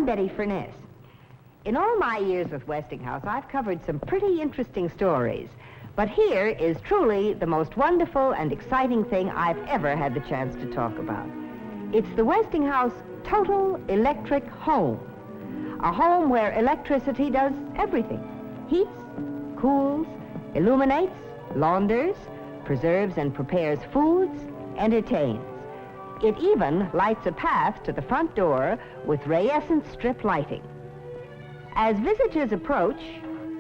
Betty Furness. In all my years with Westinghouse, I've covered some pretty interesting stories. But here is truly the most wonderful and exciting thing I've ever had the chance to talk about. It's the Westinghouse Total Electric Home. A home where electricity does everything. Heats, cools, illuminates, launders, preserves and prepares foods, entertains. It even lights a path to the front door with rayescent strip lighting. As visitors approach,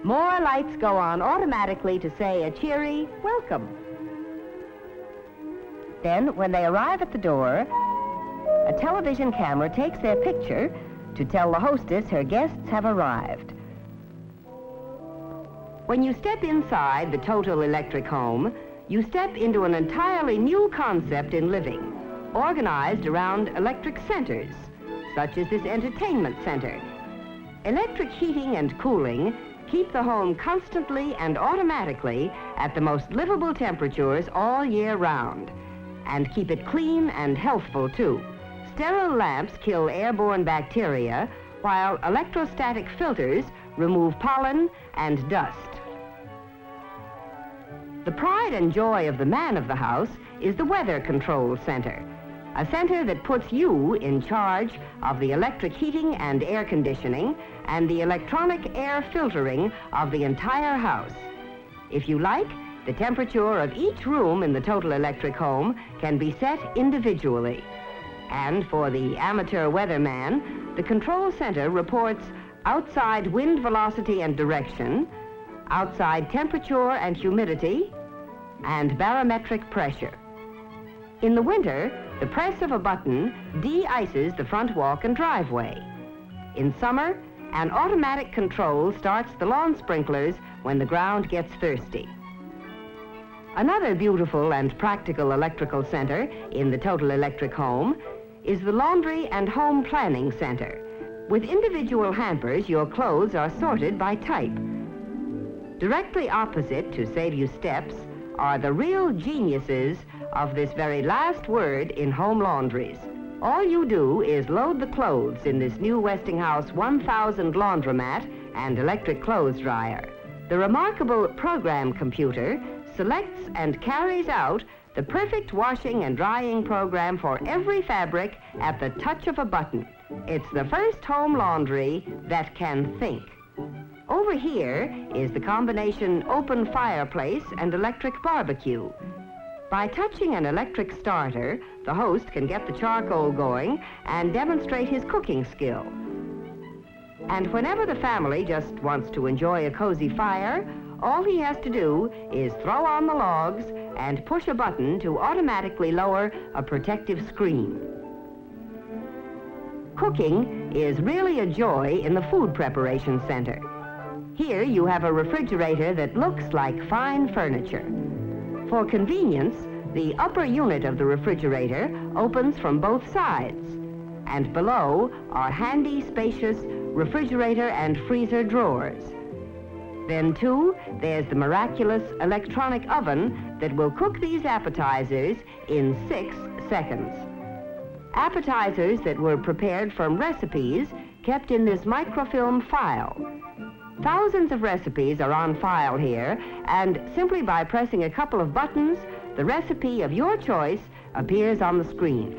more lights go on automatically to say a cheery welcome. Then, when they arrive at the door, a television camera takes their picture to tell the hostess her guests have arrived. When you step inside the Total Electric Home, you step into an entirely new concept in living, organized around electric centers, such as this entertainment center. Electric heating and cooling keep the home constantly and automatically at the most livable temperatures all year round, and keep it clean and healthful, too. Sterile lamps kill airborne bacteria, while electrostatic filters remove pollen and dust. The pride and joy of the man of the house is the Weather Control Center, a center that puts you in charge of the electric heating and air conditioning and the electronic air filtering of the entire house. If you like, the temperature of each room in the Total Electric Home can be set individually. And for the amateur weatherman, the control center reports outside wind velocity and direction, outside temperature and humidity, and barometric pressure. In the winter, the press of a button de-ices the front walk and driveway. In summer, an automatic control starts the lawn sprinklers when the ground gets thirsty. Another beautiful and practical electrical center in the Total Electric Home is the Laundry and Home Planning Center. With individual hampers, your clothes are sorted by type. Directly opposite, to save you steps, are the real geniuses of this very last word in home laundries. All you do is load the clothes in this new Westinghouse 1000 laundromat and electric clothes dryer. The remarkable program computer selects and carries out the perfect washing and drying program for every fabric at the touch of a button. It's the first home laundry that can think. Over here is the combination open fireplace and electric barbecue. By touching an electric starter, the host can get the charcoal going and demonstrate his cooking skill. And whenever the family just wants to enjoy a cozy fire, all he has to do is throw on the logs and push a button to automatically lower a protective screen. Cooking is really a joy in the food preparation center. Here you have a refrigerator that looks like fine furniture. For convenience, the upper unit of the refrigerator opens from both sides, and below are handy, spacious refrigerator and freezer drawers. Then, too, there's the miraculous electronic oven that will cook these appetizers in 6 seconds. Appetizers that were prepared from recipes kept in this microfilm file. Thousands of recipes are on file here, and simply by pressing a couple of buttons, the recipe of your choice appears on the screen.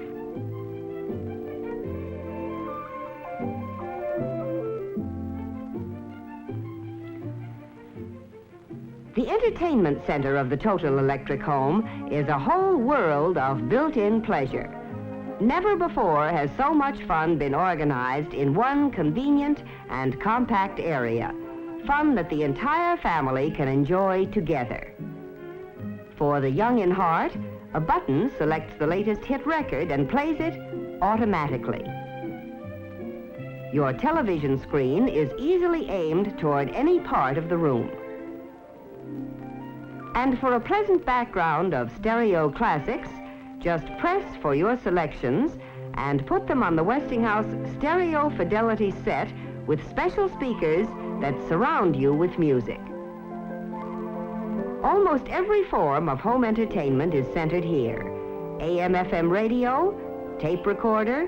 The entertainment center of the Total Electric Home is a whole world of built-in pleasure. Never before has so much fun been organized in one convenient and compact area. Fun that the entire family can enjoy together. For the young in heart, a button selects the latest hit record and plays it automatically. Your television screen is easily aimed toward any part of the room. And for a pleasant background of stereo classics, just press for your selections and put them on the Westinghouse Stereo Fidelity set with special speakers that surround you with music. Almost every form of home entertainment is centered here. AM/FM radio, tape recorder,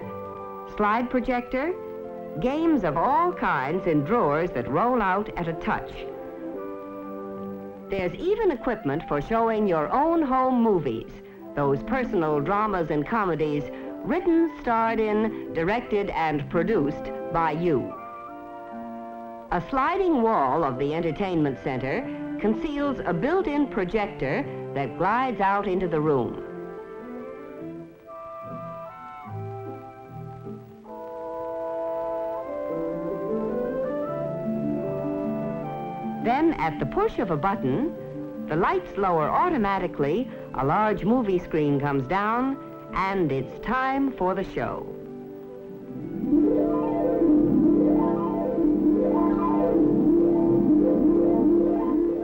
slide projector, games of all kinds in drawers that roll out at a touch. There's even equipment for showing your own home movies, those personal dramas and comedies written, starred in, directed, and produced by you. A sliding wall of the entertainment center conceals a built-in projector that glides out into the room. Then, at the push of a button, the lights lower automatically, a large movie screen comes down, and it's time for the show.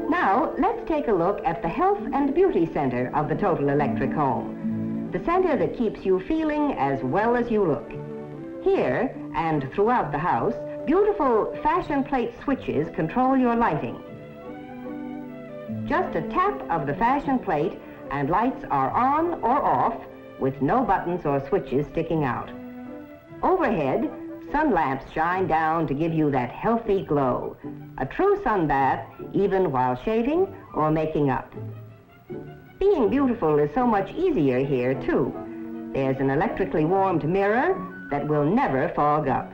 Now, let's take a look at the Health and Beauty Center of the Total Electric Home, the center that keeps you feeling as well as you look. Here, and throughout the house, beautiful fashion plate switches control your lighting. Just a tap of the fashion plate and lights are on or off with no buttons or switches sticking out. Overhead, sun lamps shine down to give you that healthy glow, a true sun bath even while shaving or making up. Being beautiful is so much easier here, too. There's an electrically warmed mirror that will never fog up.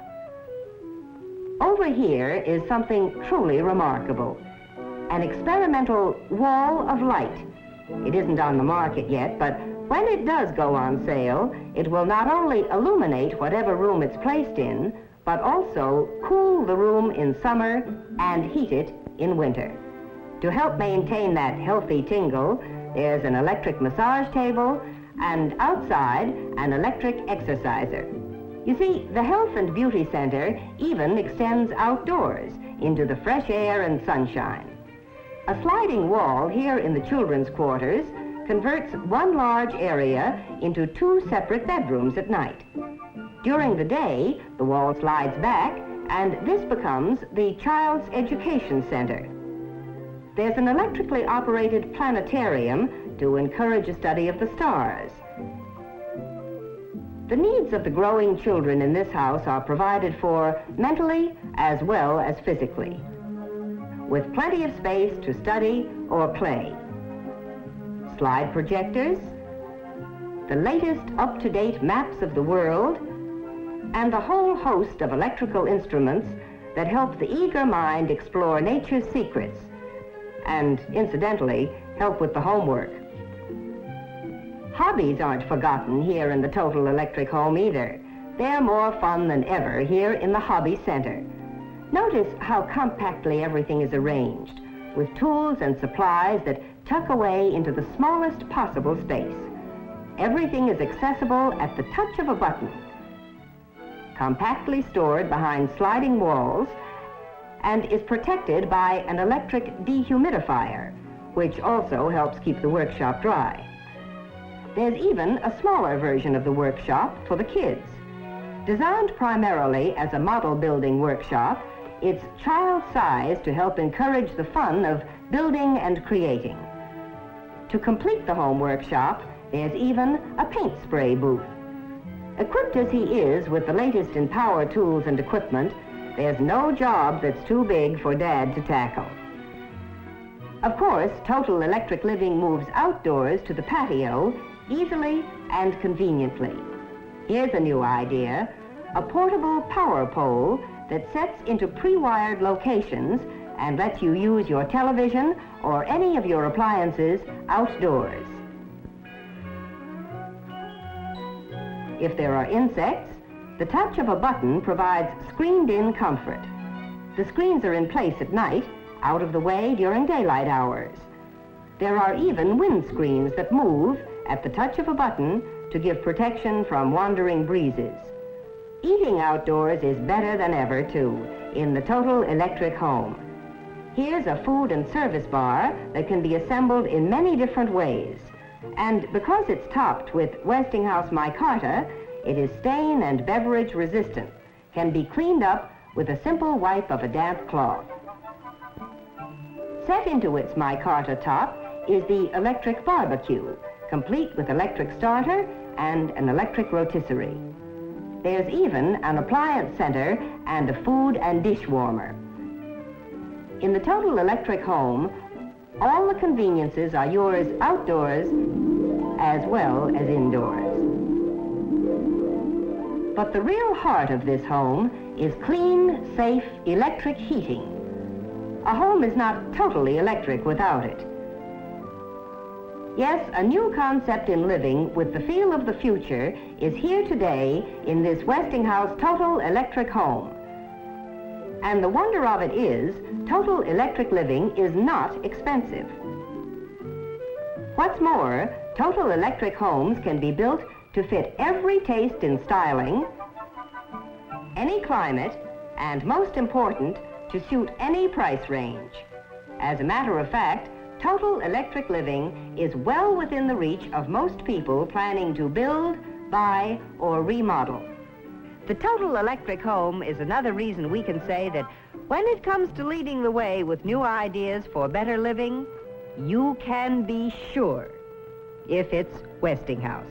Over here is something truly remarkable, an experimental wall of light. It isn't on the market yet, but when it does go on sale, it will not only illuminate whatever room it's placed in, but also cool the room in summer and heat it in winter. To help maintain that healthy tingle, there's an electric massage table and outside an electric exerciser. You see, the Health and Beauty Center even extends outdoors into the fresh air and sunshine. A sliding wall here in the children's quarters converts one large area into two separate bedrooms at night. During the day, the wall slides back, and this becomes the Child's Education Center. There's an electrically operated planetarium to encourage a study of the stars. The needs of the growing children in this house are provided for mentally as well as physically, with plenty of space to study or play. Slide projectors, the latest up-to-date maps of the world, and a whole host of electrical instruments that help the eager mind explore nature's secrets and, incidentally, help with the homework. Hobbies aren't forgotten here in the Total Electric Home either. They're more fun than ever here in the Hobby Center. Notice how compactly everything is arranged, with tools and supplies that tuck away into the smallest possible space. Everything is accessible at the touch of a button, compactly stored behind sliding walls, and is protected by an electric dehumidifier, which also helps keep the workshop dry. There's even a smaller version of the workshop for the kids. Designed primarily as a model building workshop, it's child-sized to help encourage the fun of building and creating. To complete the home workshop, there's even a paint spray booth. Equipped as he is with the latest in power tools and equipment, there's no job that's too big for Dad to tackle. Of course, Total Electric Living moves outdoors to the patio easily and conveniently. Here's a new idea, a portable power pole that sets into pre-wired locations and lets you use your television or any of your appliances outdoors. If there are insects, the touch of a button provides screened-in comfort. The screens are in place at night, out of the way during daylight hours. There are even wind screens that move at the touch of a button to give protection from wandering breezes. Eating outdoors is better than ever, too, in the Total Electric Home. Here's a food and service bar that can be assembled in many different ways. And because it's topped with Westinghouse micarta, it is stain and beverage resistant, can be cleaned up with a simple wipe of a damp cloth. Set into its micarta top is the electric barbecue, complete with electric starter and an electric rotisserie. There's even an appliance center and a food and dish warmer. In the total electric home, all the conveniences are yours outdoors as well as indoors. But the real heart of this home is clean, safe, electric heating. A home is not totally electric without it. Yes, a new concept in living with the feel of the future is here today in this Westinghouse total electric home. And the wonder of it is, total electric living is not expensive. What's more, total electric homes can be built to fit every taste in styling, any climate, and most important, to suit any price range. As a matter of fact, total electric living is well within the reach of most people planning to build, buy, or remodel. The total electric home is another reason we can say that when it comes to leading the way with new ideas for better living, you can be sure if it's Westinghouse.